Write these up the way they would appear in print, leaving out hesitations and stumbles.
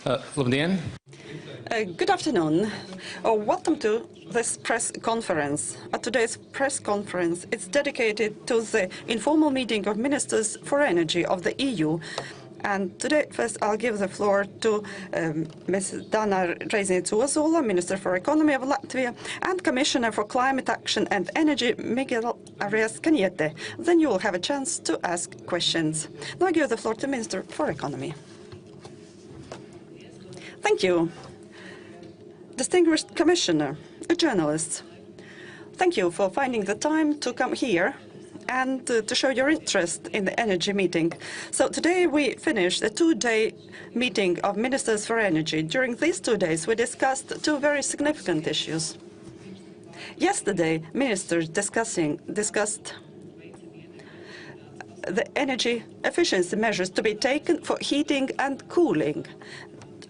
Labdien! Good afternoon. Welcome to this press conference. Today's press conference is dedicated to the informal meeting of Ministers for Energy of the EU. And today, first, I'll give the floor to Ms. Dana Reizniece-Ozola, Minister for Economy of Latvia, and Commissioner for Climate Action and Energy, Miguel Arias Cañete. Then you will have a chance to ask questions. Now I give the floor to Minister for Economy. Thank you. Distinguished Commissioner, journalists, thank you for finding the time to come here and to show your interest in the energy meeting. So today we finished a two-day meeting of Ministers for Energy. During these 2 days we discussed two very significant issues. Yesterday, ministers discussed the energy efficiency measures to be taken for heating and cooling.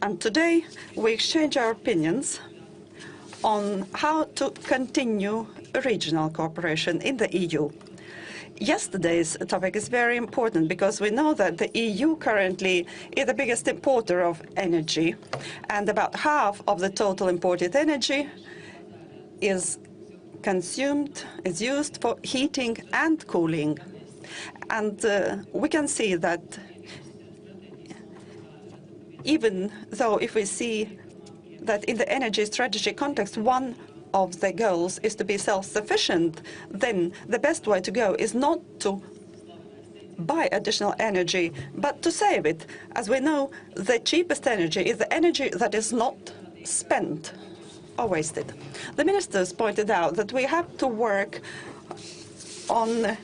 And today we exchange our opinions on how to continue regional cooperation in the EU. Yesterday's topic is very important because we know that the EU currently is the biggest importer of energy, and about half of the total imported energy is used for heating and cooling. And we can see that even though if we see that in the energy strategy context, one of the goals is to be self-sufficient, then the best way to go is not to buy additional energy, but to save it. As we know, the cheapest energy is the energy that is not spent or wasted. The ministers pointed out that we have to work on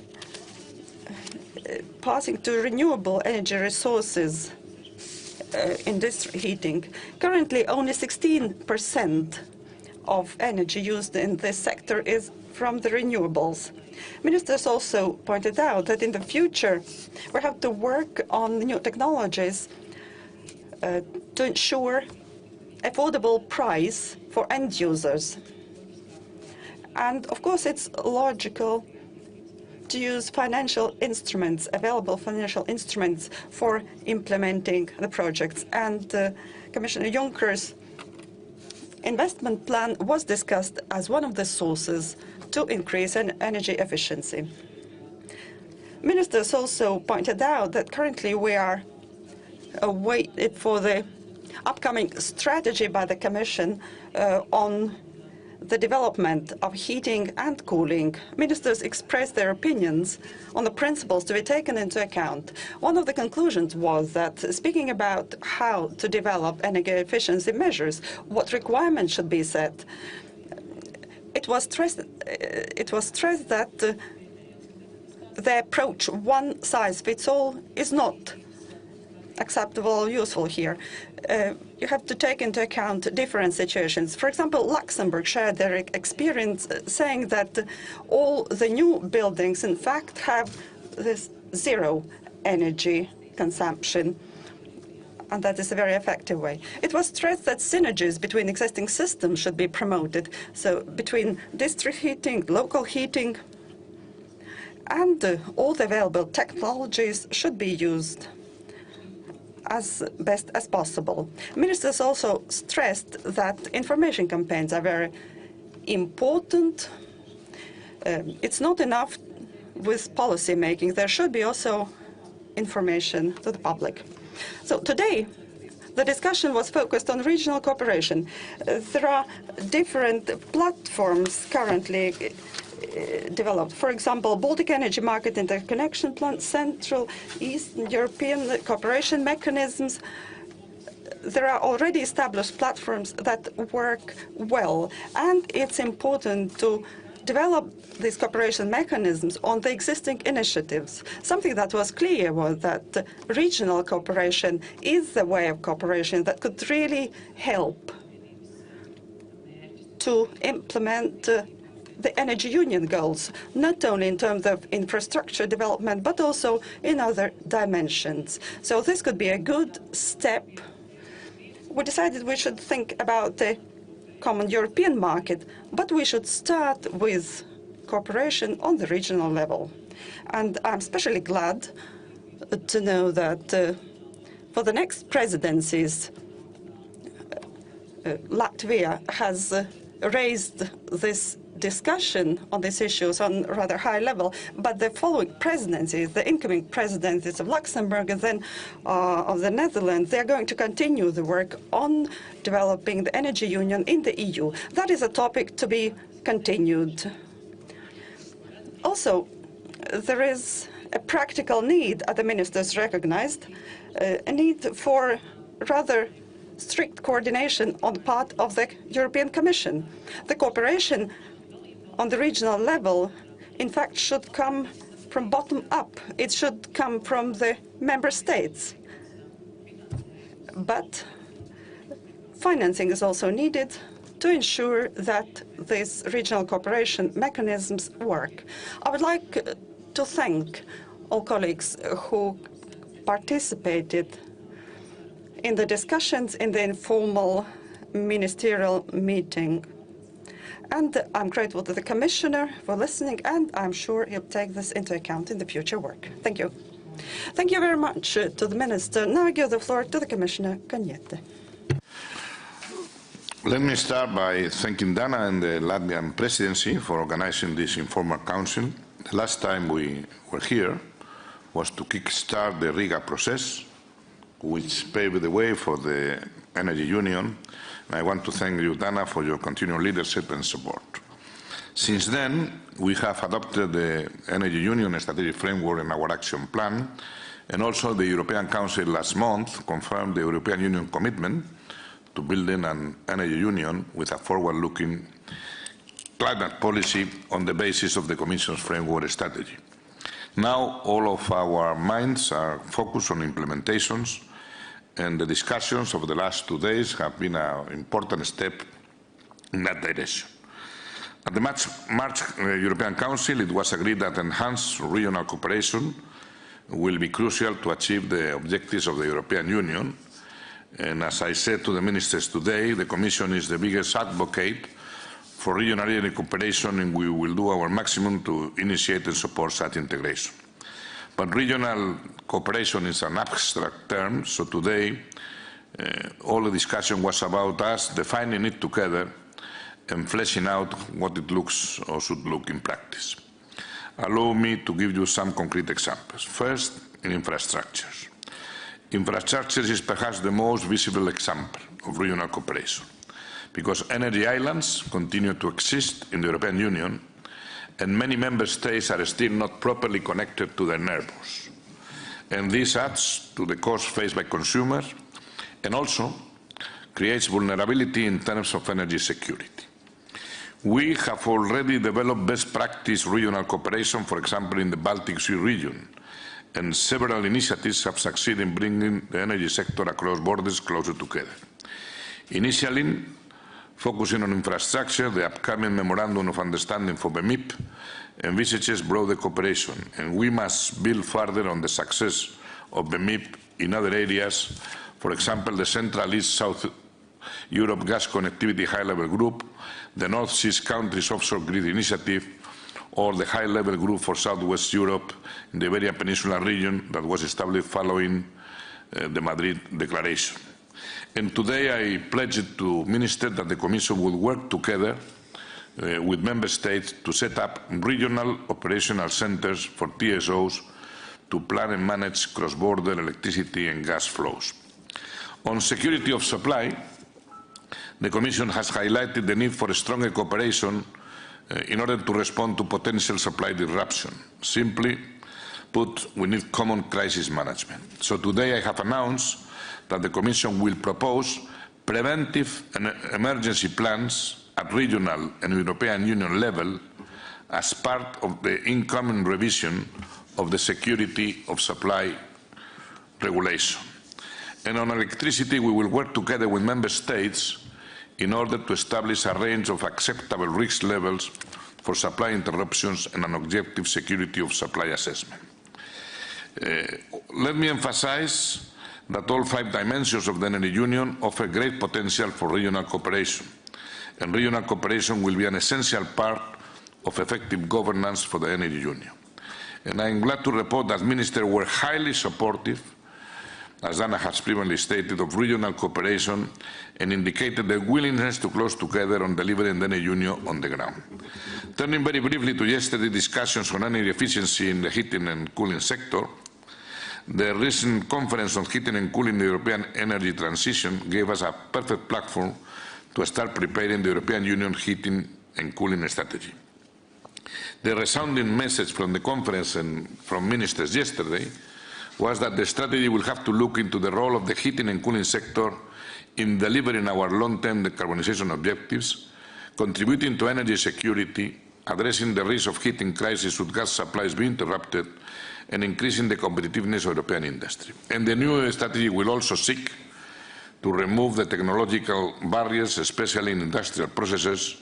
passing to renewable energy resources in district heating. Currently, only 16% of energy used in this sector is from the renewables. Ministers also pointed out that in the future we have to work on new technologies to ensure affordable price for end users. And of course, it's logical to use financial instruments, available financial instruments for implementing the projects. And Commissioner Juncker's investment plan was discussed as one of the sources to increase energy efficiency. Ministers also pointed out that currently we are waiting for the upcoming strategy by the Commission on the development of heating and cooling. Ministers expressed their opinions on the principles to be taken into account. One of the conclusions was that, speaking about how to develop energy efficiency measures, what requirements should be set, it was stressed that the approach one size fits all is not acceptable or useful here. You have to take into account different situations. For example, Luxembourg shared their experience saying that all the new buildings, in fact, have this zero energy consumption, and that is a very effective way. It was stressed that synergies between existing systems should be promoted, so between district heating, local heating, and all the available technologies should be used as best as possible. Ministers also stressed that information campaigns are very important. It's not enough with policy making. There should be also information to the public. So today, the discussion was focused on regional cooperation. There are different platforms currently developed. For example, Baltic Energy Market Interconnection Plan, Central Eastern European cooperation mechanisms. There are already established platforms that work well, and it's important to develop these cooperation mechanisms on the existing initiatives. Something that was clear was that regional cooperation is the way of cooperation that could really help to implement the energy union goals, not only in terms of infrastructure development, but also in other dimensions. So this could be a good step. We decided we should think about the common European market, but we should start with cooperation on the regional level. And I'm especially glad to know that for the next presidencies, Latvia has raised this discussion on these issues on a rather high level, but the following presidencies, the incoming presidencies of Luxembourg and then of the Netherlands, they are going to continue the work on developing the energy union in the EU. That is a topic to be continued. Also, there is a practical need, as the ministers recognized, a need for rather strict coordination on the part of the European Commission. The cooperation on the regional level, in fact, should come from bottom up. It should come from the member states. But financing is also needed to ensure that these regional cooperation mechanisms work. I would like to thank all colleagues who participated in the discussions in the informal ministerial meeting. And I'm grateful to the Commissioner for listening, and I'm sure he'll take this into account in the future work. Thank you. Thank you very much to the Minister. Now I give the floor to the Commissioner Kalniete. Let me start by thanking Dana and the Latvian presidency for organizing this informal council. The last time we were here was to kickstart the Riga process, which paved the way for the Energy Union. And I want to thank you, Dana, for your continued leadership and support. Since then, we have adopted the Energy Union strategic framework in our action plan, and also the European Council last month confirmed the European Union commitment to building an energy union with a forward-looking climate policy on the basis of the Commission's framework strategy. Now, all of our minds are focused on implementations, and the discussions of the last 2 days have been an important step in that direction. At the March European Council, it was agreed that enhanced regional cooperation will be crucial to achieve the objectives of the European Union. And as I said to the ministers today, the Commission is the biggest advocate for regional energy cooperation, and we will do our maximum to initiate and support such integration. But regional cooperation is an abstract term, so today all the discussion was about us defining it together and fleshing out what it looks or should look in practice. Allow me to give you some concrete examples. First, in infrastructures. Infrastructure is perhaps the most visible example of regional cooperation, because energy islands continue to exist in the European Union, and many member states are still not properly connected to their neighbours. And this adds to the cost faced by consumers and also creates vulnerability in terms of energy security. We have already developed best practice regional cooperation, for example, in the Baltic Sea region, and several initiatives have succeeded in bringing the energy sector across borders closer together. Initially, focusing on infrastructure, the upcoming Memorandum of Understanding for BEMIP envisages broader cooperation, and we must build further on the success of BEMIP in other areas, for example, the Central East South Europe Gas Connectivity High-Level Group, the North Seas Countries Offshore Grid Initiative, or the High-Level Group for Southwest Europe in the Iberian Peninsula region that was established following the Madrid Declaration. And today I pledged to Ministers that the Commission would work together with Member States to set up regional operational centres for TSOs to plan and manage cross-border electricity and gas flows. On security of supply, the Commission has highlighted the need for stronger cooperation in order to respond to potential supply disruption. Simply put, we need common crisis management. So today I have announced that the Commission will propose preventive and emergency plans at regional and European Union level as part of the incoming revision of the security of supply regulation. And on electricity, we will work together with Member States in order to establish a range of acceptable risk levels for supply interruptions and an objective security of supply assessment. Let me emphasize that all 5 dimensions of the Energy Union offer great potential for regional cooperation, and regional cooperation will be an essential part of effective governance for the Energy Union. And I am glad to report that Ministers were highly supportive as Dana has previously stated, of regional cooperation and indicated their willingness to close together on delivering the energy union on the ground. Turning very briefly to yesterday's discussions on energy efficiency in the heating and cooling sector, the recent conference on heating and cooling the European energy transition gave us a perfect platform to start preparing the European Union heating and cooling strategy. The resounding message from the conference and from ministers yesterday was that the strategy will have to look into the role of the heating and cooling sector in delivering our long-term decarbonization objectives, contributing to energy security, addressing the risk of heating crisis should gas supplies be interrupted, and increasing the competitiveness of European industry. And the new strategy will also seek to remove the technological barriers, especially in industrial processes,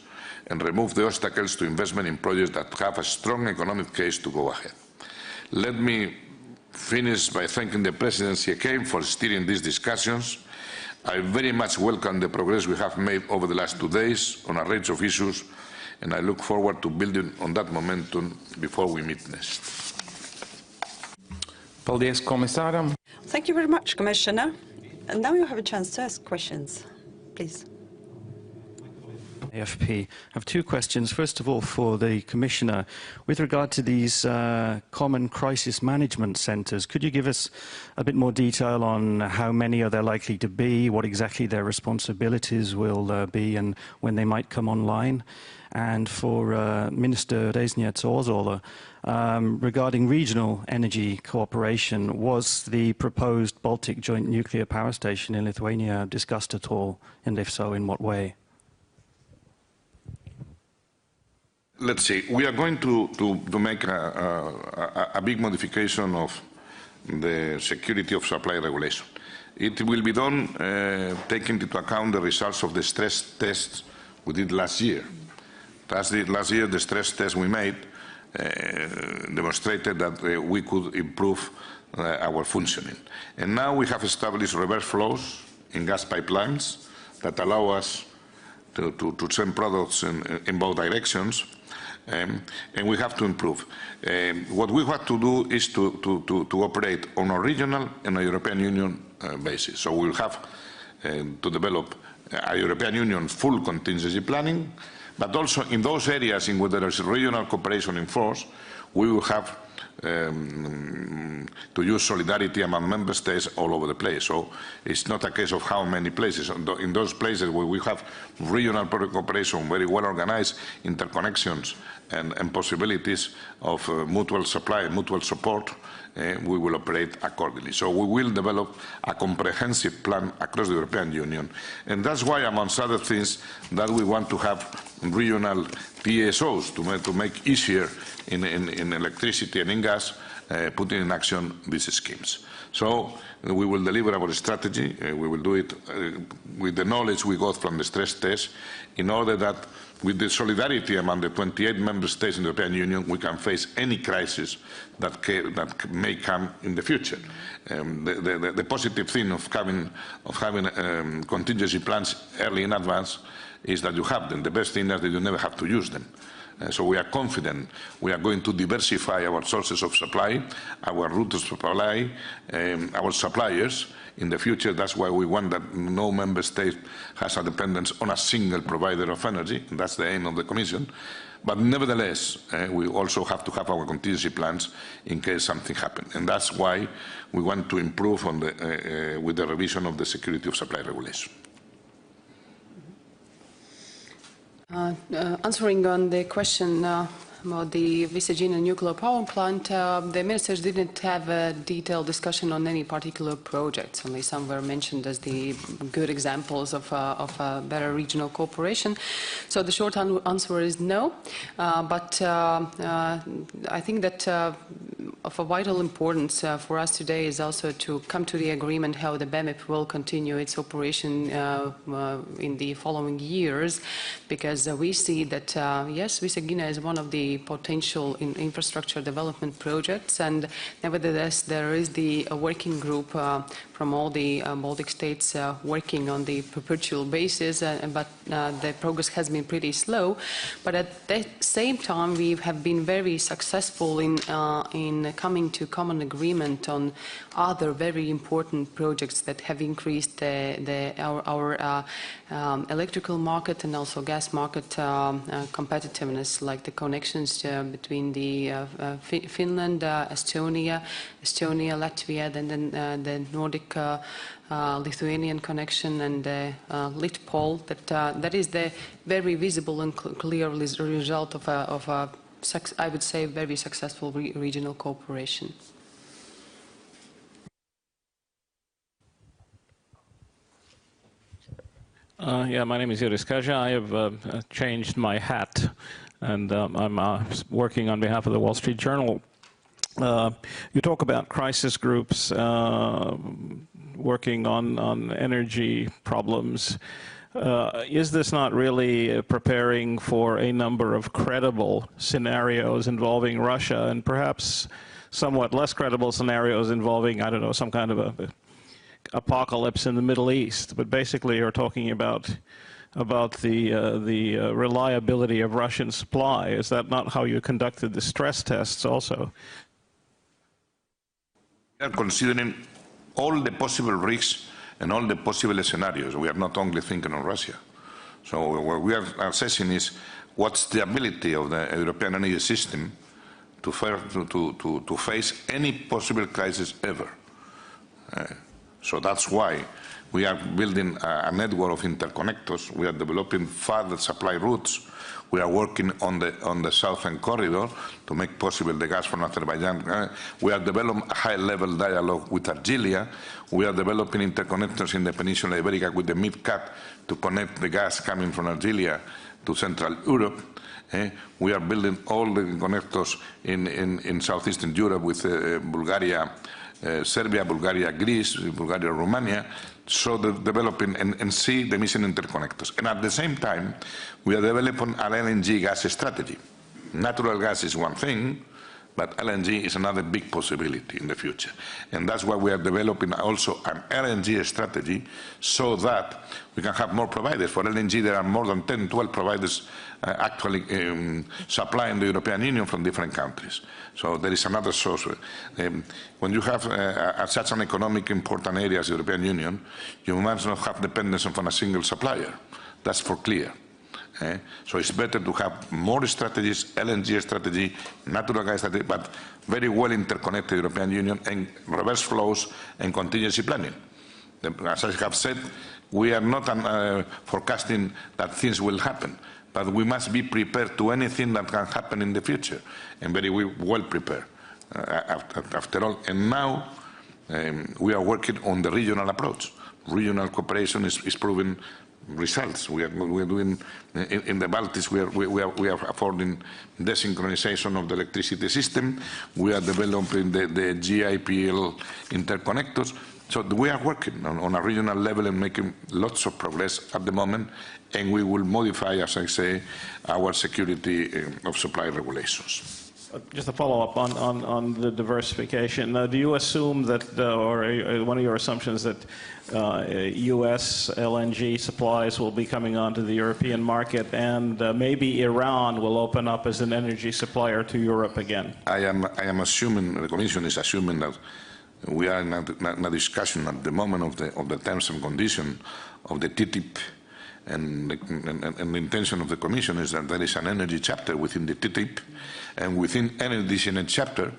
and remove the obstacles to investment in projects that have a strong economic case to go ahead. Let me finish by thanking the Presidency again for steering these discussions. I very much welcome the progress we have made over the last 2 days on a range of issues, and I look forward to building on that momentum before we meet next. Paldies komisāram. Thank you very much, Commissioner. And now you have a chance to ask questions, please. AFP. I have 2 questions. First of all, for the Commissioner, with regard to these common crisis management centres, could you give us a bit more detail on how many are there likely to be, what exactly their responsibilities will be, and when they might come online? And for Minister Reiznieks Ozola, regarding regional energy cooperation, was the proposed Baltic Joint Nuclear Power Station in Lithuania discussed at all, and if so, in what way? Let's see, we are going to make a big modification of the security of supply regulation. It will be done taking into account the results of the stress tests we did last year. Last year, the stress test we made demonstrated that we could improve our functioning. And now we have established reverse flows in gas pipelines that allow us to send products in both directions. And we have to improve. What we have to do is to operate on a regional and a European Union basis. So we will have to develop a European Union full contingency planning, but also in those areas in which there is regional cooperation in force, we will have to use solidarity among member states all over the place. So it's not a case of how many places. In those places where we have regional cooperation, very well organized interconnections and possibilities of mutual supply and mutual support, we will operate accordingly. So we will develop a comprehensive plan across the European Union. And that's why, amongst other things, that we want to have regional TSOs to make easier in electricity and in gas, putting in action these schemes. So we will deliver our strategy. We will do it with the knowledge we got from the stress test, in order that with the solidarity among the 28 member states in the European Union, we can face any crisis that may come in the future. The positive thing of having contingency plans early in advance is that you have them. The best thing is that you never have to use them. So we are confident we are going to diversify our sources of supply, our routes of supply, our suppliers in the future. That's why we want that no member state has a dependence on a single provider of energy. That's the aim of the Commission. But nevertheless, we also have to have our contingency plans in case something happens. And that's why we want to improve on with the revision of the security of supply regulation. Answering on the question about the Visagina nuclear power plant, the ministers didn't have a detailed discussion on any particular projects. Only some were mentioned as the good examples of better regional cooperation. So the short answer is no. But I think that of a vital importance for us today is also to come to the agreement how the BEMIP will continue its operation in the following years, because we see that, yes, Visagina is one of the potential infrastructure development projects, and nevertheless there is the working group from all the Baltic states working on the perpetual basis, but the progress has been pretty slow. But at the same time, we have been very successful in coming to common agreement on other very important projects that have increased our electrical market and also gas market competitiveness, like the connections between the Finland, Estonia, Latvia, then the Nordic Lithuanian connection and Litpol. That is the very visible and clear result of a I would say, very successful regional cooperation. Yeah, my name is Yuris Kaja. I have changed my hat, and I'm working on behalf of the Wall Street Journal. You talk about crisis groups working on energy problems. Is this not really preparing for a number of credible scenarios involving Russia and perhaps somewhat less credible scenarios involving, I don't know, some kind of a apocalypse in the Middle East? But basically you're talking about the reliability of Russian supply. Is that not how you conducted the stress tests also? We are considering all the possible risks and all the possible scenarios. We are not only thinking of Russia. So what we are assessing is what's the ability of the European energy system to face any possible crisis ever. So that's why we are building a network of interconnectors. We are developing further supply routes. We are working on the southern corridor to make possible the gas from Azerbaijan. We are developing a high-level dialogue with Algeria. We are developing interconnectors in the Peninsula Iberica with the MidCat to connect the gas coming from Algeria to Central Europe. We are building all the connectors in southeastern Europe with Bulgaria, Serbia, Bulgaria, Greece, Bulgaria, Romania, so developing and see the missing interconnectors. And at the same time, we are developing an LNG gas strategy. Natural gas is one thing, but LNG is another big possibility in the future. And that's why we are developing also an LNG strategy so that we can have more providers. For LNG, there are more than 10, 12 providers actually supplying the European Union from different countries. So there is another source. When you have such an economic important area as the European Union, you must not have dependence on a single supplier. That's for clear. So it's better to have more strategies, LNG strategy, natural gas strategy, but very well interconnected European Union and reverse flows and contingency planning. As I have said, we are not forecasting that things will happen, but we must be prepared to anything that can happen in the future, and very well prepared after all. And now we are working on the regional approach. Regional cooperation is proving results. We are doing in the Baltics. We are affording desynchronization of the electricity system. We are developing the GIPL interconnectors. So we are working on a regional level and making lots of progress at the moment, and we will modify, as I say, our security of supply regulations. Just a follow-up on the diversification. Do you assume that, or one of your assumptions that U.S. LNG supplies will be coming onto the European market, and maybe Iran will open up as an energy supplier to Europe again? I am assuming, the Commission is assuming that we are in a discussion at the moment of the terms and conditions of the TTIP, and the intention of the Commission is that there is an energy chapter within the TTIP, and within energy in a chapter,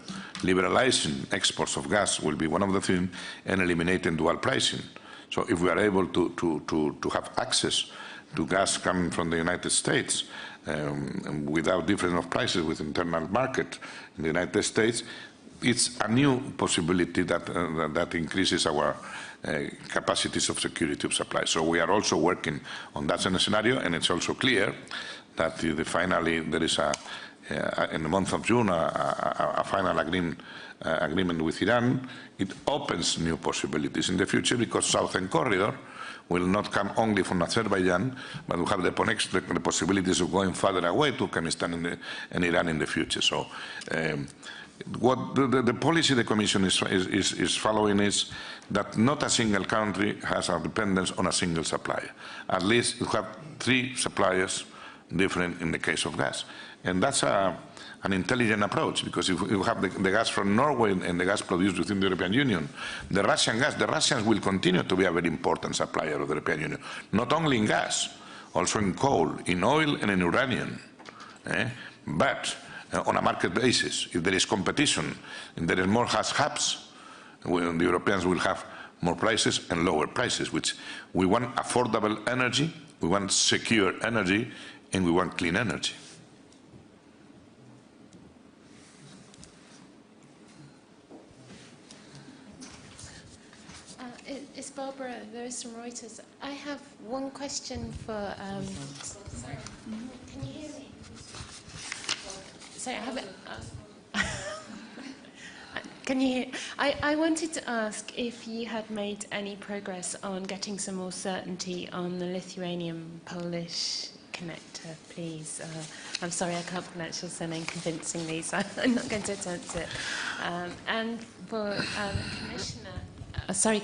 liberalizing exports of gas will be one of the things, and eliminating dual pricing. So if we are able to have access to gas coming from the United States without difference of prices with internal market in the United States, it's a new possibility that increases our capacities of security of supply. So we are also working on that scenario, and it's also clear that finally there is in the month of June a final agreement with Iran. It opens new possibilities in the future, because Southern Corridor will not come only from Azerbaijan, but will have the possibilities of going further away to Kyrgyzstan and Iran in the future. So what the policy the Commission is following is that not a single country has a dependence on a single supplier. At least you have 3 suppliers different in the case of gas. And that's an intelligent approach, because if you have the gas from Norway and the gas produced within the European Union, the Russian gas, the Russians will continue to be a very important supplier of the European Union, not only in gas, also in coal, in oil and in uranium. But on a market basis, if there is competition, if there is more hubs, the Europeans will have more prices and lower prices, which we want affordable energy, we want secure energy, and we want clean energy. It's Barbara Lewis from Reuters. I have one question for. Sorry. Can you hear me? Sorry, I haven't. Can you hear? I wanted to ask if you had made any progress on getting some more certainty on the Lithuanian-Polish connector, please. I'm sorry, I can't pronounce your surname convincingly, so I'm not going to attempt it. And for Commissioner, sorry.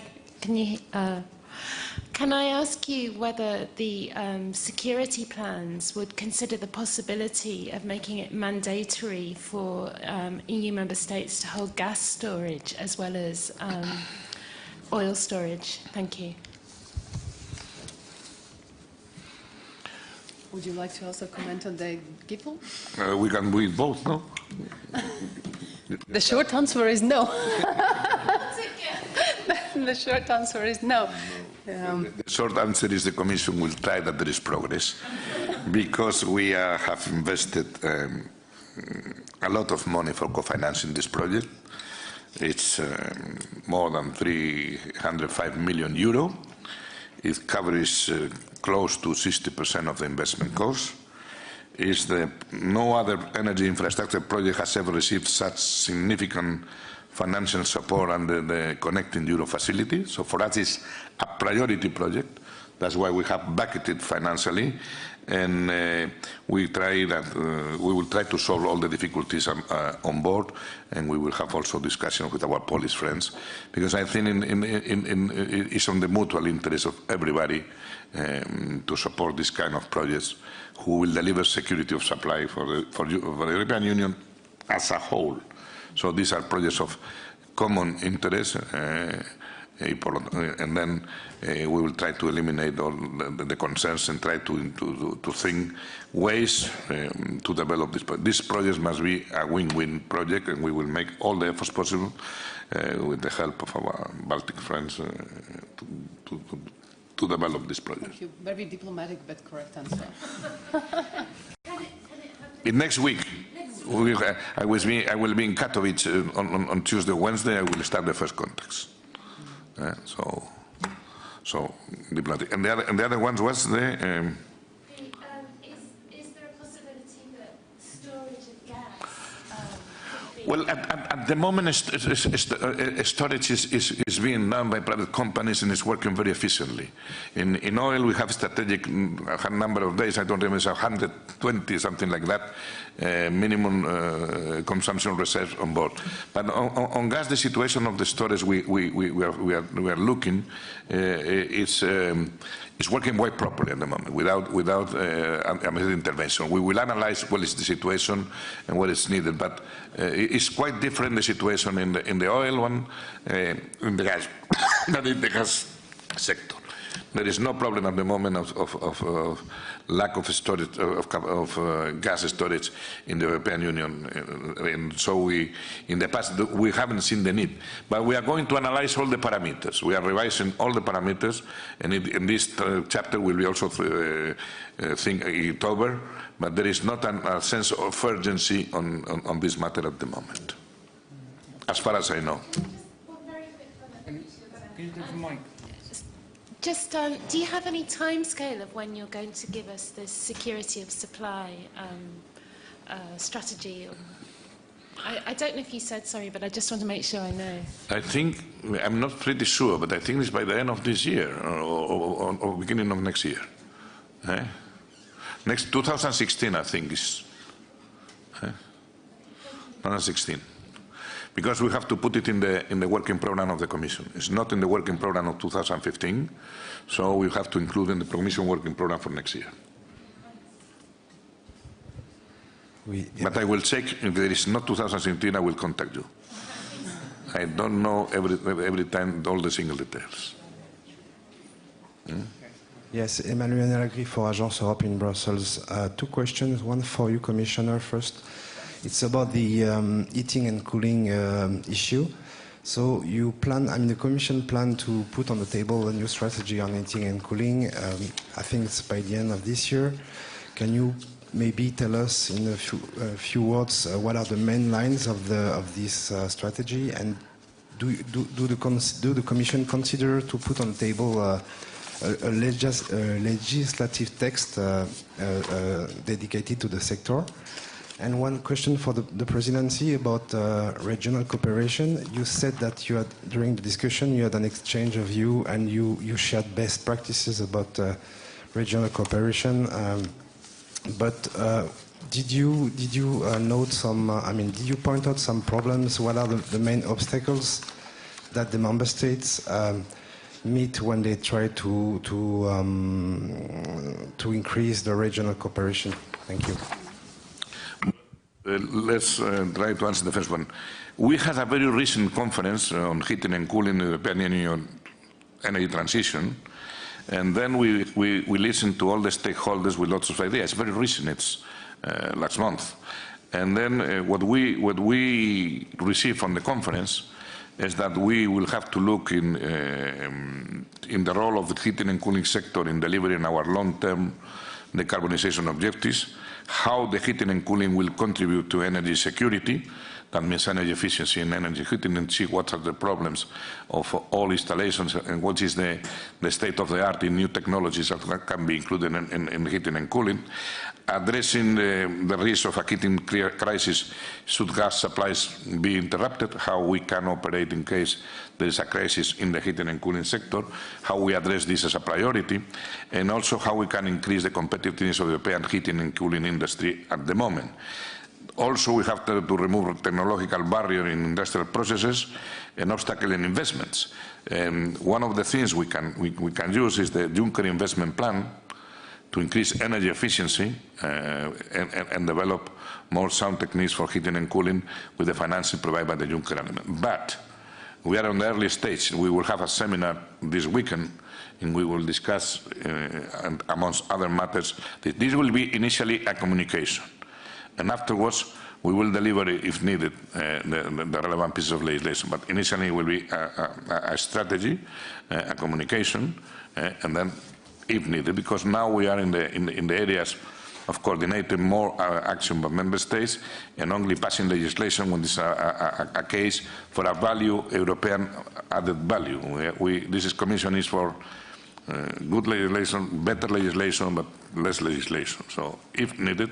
Can I ask you whether the security plans would consider the possibility of making it mandatory for EU member states to hold gas storage as well as oil storage? Thank you. Would you like to also comment on the Gipfel? We can do it both, no? The short answer is no. The short answer is no. The short answer is the Commission will try that there is progress, because we have invested a lot of money for co-financing this project. It's more than 305 million euro. It covers close to 60% of the investment cost. No other energy infrastructure project has ever received such significant financial support under the Connecting Europe facility. So for us, it's a priority project. That's why we have bucketed financially, and we will try to solve all the difficulties on board, and we will have also discussion with our Polish friends, because I think it's on the mutual interest of everybody to support this kind of projects, who will deliver security of supply for the European Union as a whole. So these are projects of common interest, and then we will try to eliminate all the concerns and try to think ways to develop this. This project must be a win-win project, and we will make all the efforts possible with the help of our Baltic friends to develop this project. Thank you. Very diplomatic but correct answer. Next week. I will be in Katowice on Tuesday, Wednesday. I will start the first contacts. So diplomatic. And the other ones was the. Is there a possibility that storage of gas? Well, at the moment, storage is being done by private companies, and it's working very efficiently. In oil, we have strategic number of days. I don't remember, 120, something like that. Minimum consumption reserves on board. But on gas, the situation of the storage we are looking is working quite properly at the moment, without intervention. We will analyze what is the situation and what is needed, but it's quite different, the situation in the oil one, in the gas, than in the gas sector. There is no problem at the moment of lack of storage, of gas storage in the European Union. And so in the past, we haven't seen the need. But we are going to analyze all the parameters. We are revising all the parameters, and in this chapter will be also think it over. But there is not a sense of urgency on this matter at the moment, as far as I know. Can you take the mic? Just, do you have any timescale of when you're going to give us this security of supply strategy? I don't know if you said, sorry, but I just want to make sure I know. I think, I'm not pretty sure, but I think it's by the end of this year or beginning of next year. Next 2016, I think is 2016. Because we have to put it in the working program of the Commission. It's not in the working program of 2015, so we have to include in the Commission working program for next year. But I will check. If there is not 2017, I will contact you. I don't know every time all the single details. Yes, Emmanuel Alagri for Agence Europe in Brussels. Two questions, one for you, Commissioner, first. It's about the heating and cooling issue. So you plan, the Commission planned to put on the table a new strategy on heating and cooling. I think it's by the end of this year. Can you maybe tell us in a few words what are the main lines of this strategy, and do the Commission consider to put on the table a legislative text dedicated to the sector? And one question for the presidency about regional cooperation. You said that during the discussion you had an exchange of view and you shared best practices about regional cooperation. But did you note some? Did you point out some problems? What are the main obstacles that the member states meet when they try to increase the regional cooperation? Thank you. Let's try to answer the first one. We had a very recent conference on heating and cooling in the European Union energy transition, and then we listened to all the stakeholders with lots of ideas. Very recent, it's last month. And then what we received from the conference is that we will have to look in the role of the heating and cooling sector in delivering our long-term decarbonization objectives, how the heating and cooling will contribute to energy security, that means energy efficiency and energy heating, and see what are the problems of all installations and what is the state of the art in new technologies that can be included in heating and cooling. Addressing the risk of a heating crisis should gas supplies be interrupted, how we can operate in case there is a crisis in the heating and cooling sector, how we address this as a priority, and also how we can increase the competitiveness of the European heating and cooling industry at the moment. Also, we have to remove a technological barrier in industrial processes and obstacle in investments. And one of the things we can use is the Juncker investment plan to increase energy efficiency and develop more sound techniques for heating and cooling with the financing provided by the Juncker element. But we are on the early stage. We will have a seminar this weekend, and we will discuss, amongst other matters, that this will be initially a communication. And afterwards, we will deliver, if needed, the relevant pieces of legislation. But initially, it will be a strategy, a communication, and then, if needed, because now we are in the areas of coordinating more action by member states and only passing legislation when this is a case for a value, European added value. This commission is for good legislation, better legislation, but less legislation. So, if needed,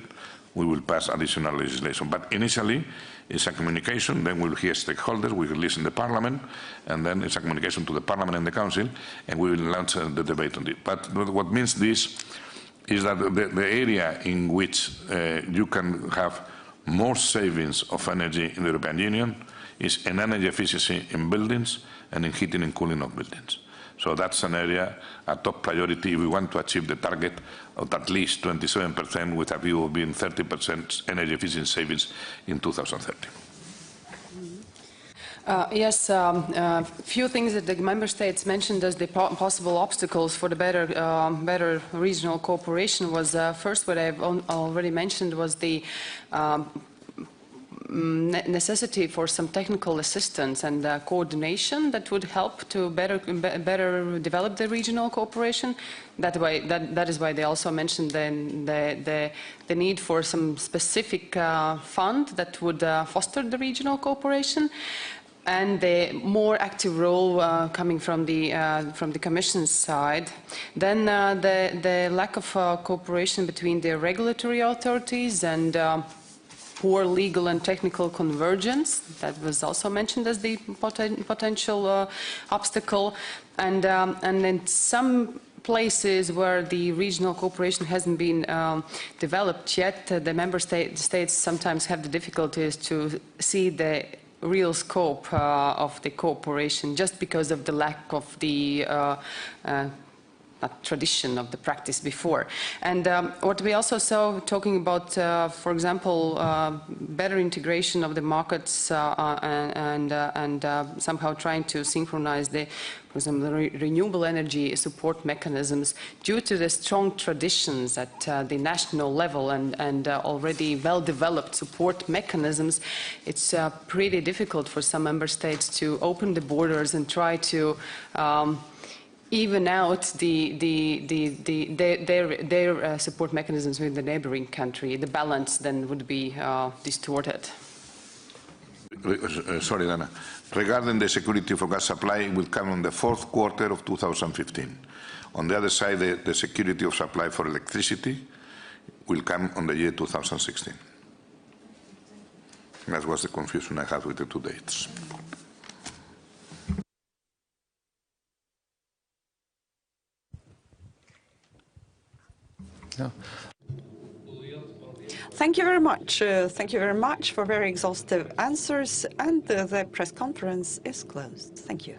we will pass additional legislation. But initially, it's a communication, then we'll hear stakeholders, we will listen to the Parliament, and then it's a communication to the Parliament and the Council, and we will launch the debate on it. But what means this is that the area in which you can have more savings of energy in the European Union is in energy efficiency in buildings and in heating and cooling of buildings. So that's an area, a top priority if we want to achieve the target of at least 27% with a view of being 30% energy efficiency savings in 2030. Yes, a few things that the member states mentioned as the possible obstacles for the better regional cooperation was first, what I've already mentioned, was the necessity for some technical assistance and coordination that would help to better develop the regional cooperation. That is why they also mentioned the need for some specific fund that would foster the regional cooperation, and the more active role coming from the Commission's side. Then the lack of cooperation between the regulatory authorities and poor legal and technical convergence, that was also mentioned as the potential obstacle, and in some places where the regional cooperation hasn't been developed yet, the member states sometimes have the difficulties to see the real scope of the cooperation, just because of the lack of the not tradition of the practice before. And what we also saw, talking about, for example, better integration of the markets and somehow trying to synchronize the, for example, renewable energy support mechanisms, due to the strong traditions at the national level and already well-developed support mechanisms, it's pretty difficult for some member states to open the borders and try to even out their support mechanisms with the neighboring country. The balance then would be distorted. Sorry, Dana. Regarding the security for gas supply, will come on the fourth quarter of 2015. On the other side, the security of supply for electricity will come on the year 2016. That was the confusion I had with the two dates. Yeah. Thank you very much. Thank you very much for very exhaustive answers. And the press conference is closed. Thank you.